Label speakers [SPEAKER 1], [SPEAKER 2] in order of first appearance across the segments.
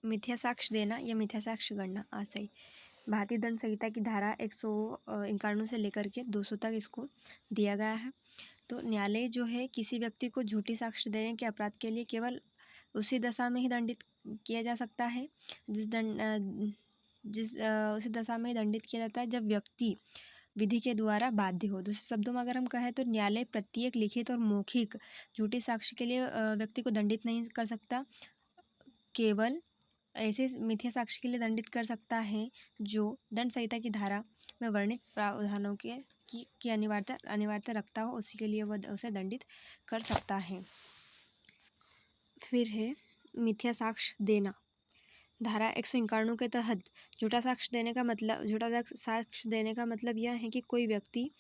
[SPEAKER 1] मिथ्या साक्ष्य देना या मिथ्या साक्ष्य गणना आशय। भारतीय दंड संहिता की धारा 151 से लेकर के 200 तक इसको दिया गया है। तो न्यायालय जो है किसी व्यक्ति को झूठी साक्ष्य देने के अपराध के लिए केवल उसी दशा में ही दंडित किया जा सकता है उसी दशा में ही दंडित किया जाता है जब व्यक्ति विधि के द्वारा बाध्य हो। दूसरे शब्दों में अगर हम कहें तो न्यायालय प्रत्येक लिखित और मौखिक झूठी साक्ष्य के लिए व्यक्ति को दंडित नहीं कर सकता, केवल ऐसे मिथ्या साक्ष्य के लिए दंडित कर सकता है जो दंड संहिता की धारा में वर्णित प्रावधानों की अनिवार्यता रखता हो, उसी के लिए वह उसे दंडित कर सकता है। फिर है मिथ्या साक्ष्य देना। धारा 151 के तहत झूठा साक्ष्य देने का मतलब यह है कि कोई व्यक्ति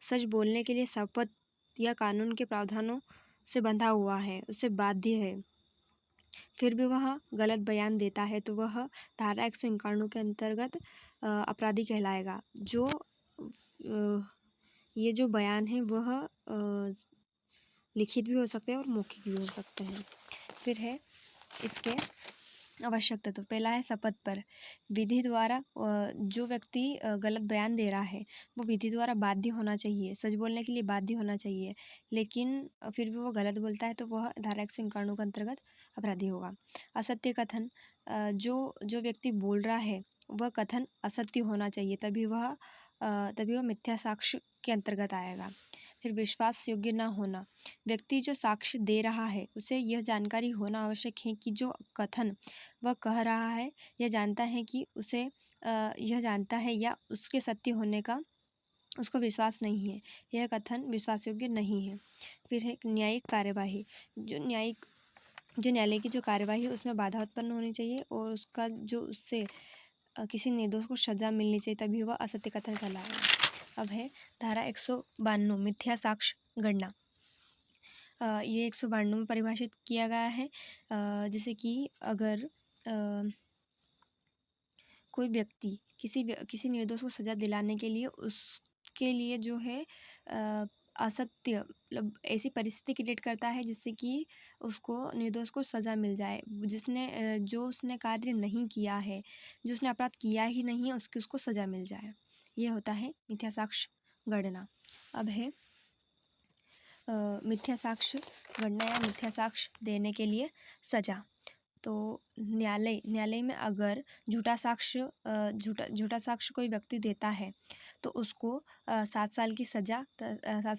[SPEAKER 1] सच बोलने के लिए शपथ या कानून के प्रावधानों से बंधा हुआ है, उससे बाध्य है, फिर भी वह गलत बयान देता है तो वह धारा 151 के अंतर्गत अपराधी कहलाएगा। ये जो बयान है वह लिखित भी हो सकते हैं और मौखिक भी हो सकते हैं। फिर है इसके आवश्यक तत्व। पहला है शपथ पर। विधि द्वारा जो व्यक्ति गलत बयान दे रहा है वो विधि द्वारा बाध्य होना चाहिए, सच बोलने के लिए बाध्य होना चाहिए, लेकिन फिर भी वो गलत बोलता है तो वह धारा 151 के अंतर्गत अपराधी होगा। असत्य कथन। जो व्यक्ति बोल रहा है वह कथन असत्य होना चाहिए, तभी वह मिथ्या साक्ष्य के अंतर्गत आएगा। फिर विश्वास योग्य न होना। व्यक्ति जो साक्ष्य दे रहा है उसे यह जानकारी होना आवश्यक है कि जो कथन वह कह रहा है यह जानता है या उसके सत्य होने का उसको विश्वास नहीं है, यह कथन विश्वास योग्य नहीं है। फिर है न्यायिक कार्यवाही। जो न्यायालय की जो कार्यवाही है उसमें बाधा उत्पन्न होनी चाहिए और उससे किसी निर्दोष को सजा मिलनी चाहिए, तभी वह असत्य कथन कहलाएगा। अब है धारा 152 मिथ्या साक्ष्य गणना। ये 152 में परिभाषित किया गया है। जैसे कि अगर कोई व्यक्ति किसी निर्दोष को सजा दिलाने के लिए उसके लिए जो है असत्य मतलब ऐसी परिस्थिति क्रिएट करता है जिससे कि उसको निर्दोष को सजा मिल जाए, जो उसने कार्य नहीं किया है, जो उसने अपराध किया ही नहीं है उसको सजा मिल जाए, ये होता है मिथ्या साक्ष्य गणना। अब है मिथ्या साक्ष्य गणना या मिथ्या साक्ष्य देने के लिए सजा। तो न्यायालय में अगर झूठा साक्ष्य कोई व्यक्ति देता है तो उसको 7 साल की सजा तथा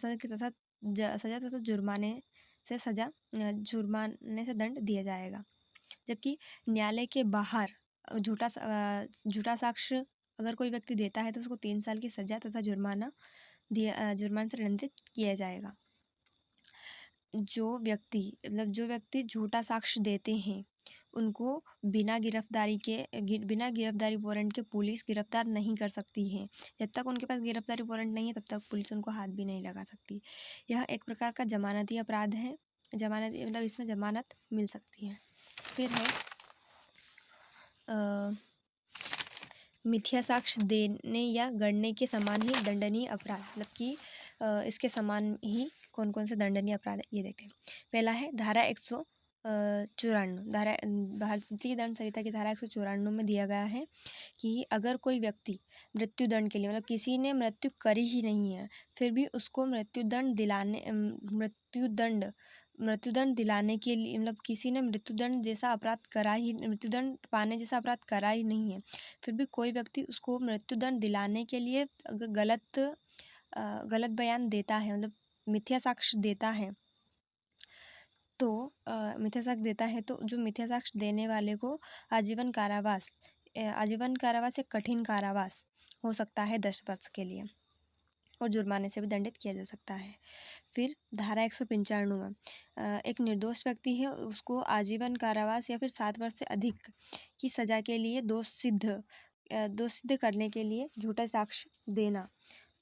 [SPEAKER 1] जुर्माने से दंड दिया जाएगा। जबकि न्यायालय के बाहर झूठा साक्ष्य अगर कोई व्यक्ति देता है तो उसको 3 साल की सजा तथा जुर्माने से दंडित किया जाएगा। जो व्यक्ति झूठा साक्ष्य देते हैं उनको बिना गिरफ्तारी वारंट के पुलिस गिरफ्तार नहीं कर सकती है। जब तक उनके पास गिरफ्तारी वारंट नहीं है तब तक पुलिस उनको हाथ भी नहीं लगा सकती। यह एक प्रकार का जमानती अपराध है, इसमें जमानत मिल सकती है। फिर है मिथ्या साक्ष्य देने या गढ़ने के समान ही दंडनीय अपराध, मतलब कि इसके समान ही कौन कौन से दंडनीय अपराध है ये देखते हैं। पहला है धारा 194। भारतीय दंड संहिता की धारा 194 में दिया गया है कि अगर कोई व्यक्ति मृत्युदंड के लिए, मतलब किसी ने मृत्यु करी ही नहीं है फिर भी उसको मृत्युदंड दिलाने के लिए, मतलब किसी ने मृत्युदंड पाने जैसा अपराध करा ही नहीं है फिर भी कोई व्यक्ति उसको मृत्युदंड दिलाने के लिए अगर गलत बयान देता है, मतलब मिथ्या साक्ष्य देता है तो जो मिथ्या साक्ष्य देने वाले को आजीवन कारावास या कठिन कारावास हो सकता है 10 वर्ष के लिए, और जुर्माने से भी दंडित किया जा सकता है। फिर धारा 195 में एक निर्दोष व्यक्ति है उसको आजीवन कारावास या फिर 7 वर्ष से अधिक की सजा के लिए दोष सिद्ध करने के लिए झूठा साक्ष्य देना।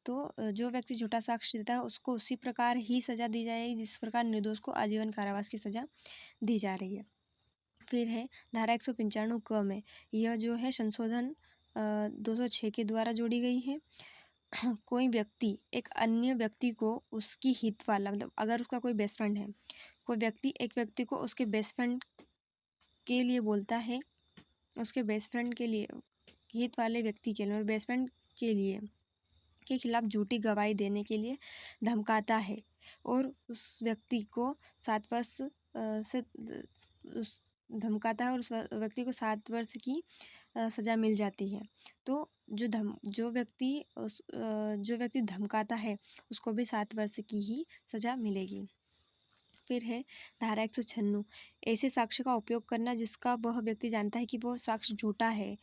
[SPEAKER 1] तो जो व्यक्ति झूठा साक्ष्य देता है उसको उसी प्रकार ही सजा दी जाएगी जिस प्रकार निर्दोष को आजीवन कारावास की सजा दी जा रही है। फिर है धारा 195 क में यह जो है संशोधन 206 के द्वारा जोड़ी गई है। कोई व्यक्ति एक अन्य व्यक्ति को उसकी हित वाला, मतलब अगर उसका कोई बेस्ट फ्रेंड है, कोई व्यक्ति एक व्यक्ति को उसके बेस्ट फ्रेंड के लिए बोलता है उसके बेस्ट फ्रेंड के लिए, हित वाले व्यक्ति के लिए और बेस्ट फ्रेंड के लिए के खिलाफ झूठी गवाही देने के लिए धमकाता है और उस व्यक्ति को 7 वर्ष से उस धमकाता है और उस व्यक्ति को 7 वर्ष की सज़ा मिल जाती है। तो जो व्यक्ति धमकाता है उसको भी 7 वर्ष की ही सज़ा मिलेगी। फिर है धारा 196, ऐसे साक्ष्य का उपयोग करना जिसका वह व्यक्ति जानता है कि वो साक्ष्य झूठा है,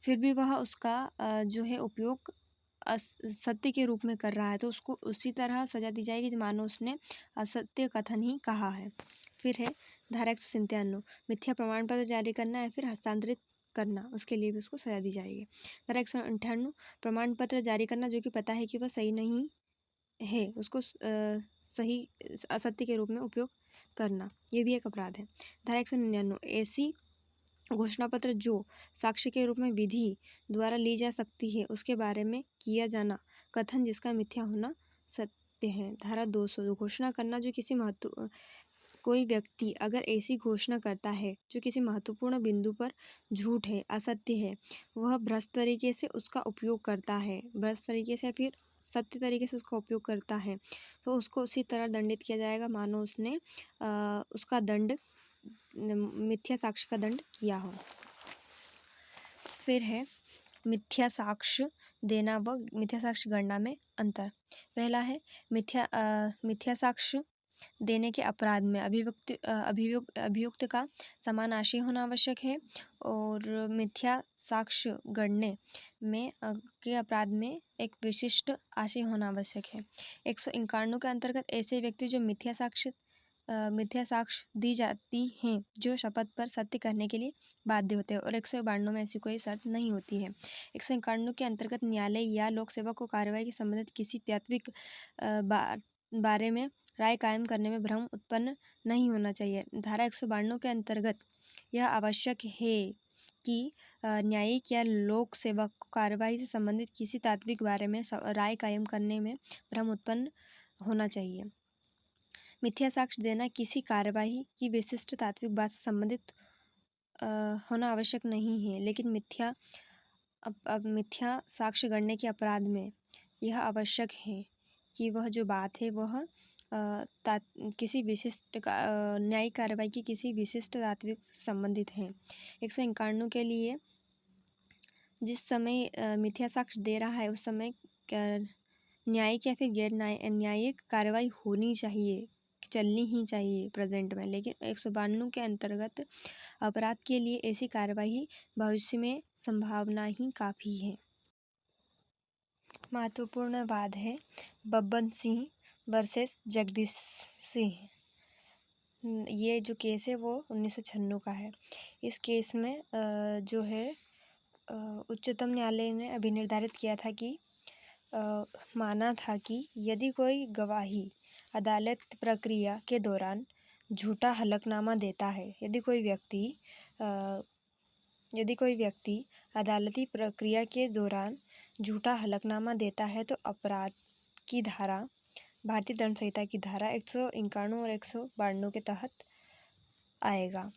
[SPEAKER 1] फिर भी वह उसका जो है उपयोग सत्य के रूप में कर रहा है, तो उसको उसी तरह सजा दी जाएगी मानो उसने असत्य कथन ही कहा है। फिर है धारा 197, मिथ्या प्रमाण पत्र जारी करना या फिर हस्तांतरित करना, उसके लिए भी उसको सजा दी जाएगी। धारा 198, प्रमाण पत्र जारी करना जो कि पता है कि वह सही नहीं है, उसको सही असत्य के रूप में उपयोग करना, ये भी एक अपराध है। धारा 199, ऐसी घोषणा पत्र जो साक्ष्य के रूप में विधि द्वारा ली जा सकती है उसके बारे में किया जाना कथन जिसका मिथ्या होना सत्य है। धारा 200, घोषणा करना जो किसी कोई व्यक्ति अगर ऐसी घोषणा करता है जो किसी महत्वपूर्ण बिंदु पर झूठ है, असत्य है, वह भ्रष्ट तरीके से उसका उपयोग करता है, भ्रष्ट तरीके से फिर सत्य तरीके से उसका उपयोग करता है, तो उसको उसी तरह दंडित किया जाएगा मानो उसने उसका दंड मिथ्या साक्ष्य का दंड किया हो। फिर है मिथ्या साक्ष्य देना व मिथ्या साक्ष्य गणना में अंतर। पहला है मिथ्या साक्ष्य देने के अपराध में अभियुक्त का समान आशय होना आवश्यक है और मिथ्या साक्ष्य गणने में के अपराध में एक विशिष्ट आशय होना आवश्यक है। 151 के अंतर्गत ऐसे व्यक्ति जो मिथ्या साक्ष्य दी जाती हैं जो शपथ पर सत्य करने के लिए बाध्य होते हैं और 192 में ऐसी कोई शर्त नहीं होती है। 151 के अंतर्गत न्यायालय या लोक सेवा को कार्यवाही के संबंधित किसी तात्विक बारे में राय कायम करने में भ्रम उत्पन्न नहीं होना चाहिए। धारा 192 के अंतर्गत यह आवश्यक है कि न्यायिक या लोक सेवा को कार्यवाही से संबंधित किसी तात्विक बारे में राय कायम करने में भ्रम उत्पन्न होना चाहिए। मिथ्या साक्ष्य देना किसी कार्यवाही की विशिष्ट तात्विक बात से संबंधित होना आवश्यक नहीं है, लेकिन मिथ्या साक्ष्य गणने के अपराध में यह आवश्यक है कि वह जो बात है वह किसी विशिष्ट न्यायिक कार्रवाई की किसी विशिष्ट तात्विक संबंधित है। 151 के लिए जिस समय मिथ्या साक्ष्य दे रहा है उस समय न्यायिक या फिर गैर न्यायिक कार्रवाई होनी चाहिए, चलनी ही चाहिए प्रेजेंट में, लेकिन 192 के अंतर्गत अपराध के लिए ऐसी कार्रवाई भविष्य में संभावना ही काफ़ी है। महत्वपूर्ण वाद है बब्बन सिंह वर्सेस जगदीश सिंह। ये जो केस है वो 1996 का है। इस केस में जो है उच्चतम न्यायालय ने अभी निर्धारित किया था कि माना था कि यदि कोई गवाही अदालत प्रक्रिया के दौरान झूठा हलफनामा देता है, यदि कोई व्यक्ति अदालती प्रक्रिया के दौरान झूठा हलफनामा देता है तो अपराध की धारा भारतीय दंड संहिता की धारा 151 और 192 के तहत आएगा।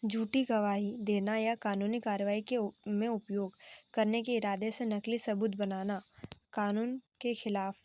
[SPEAKER 1] झूठी गवाही देना या कानूनी कार्रवाई में उपयोग करने के इरादे से नकली सबूत बनाना कानून के खिलाफ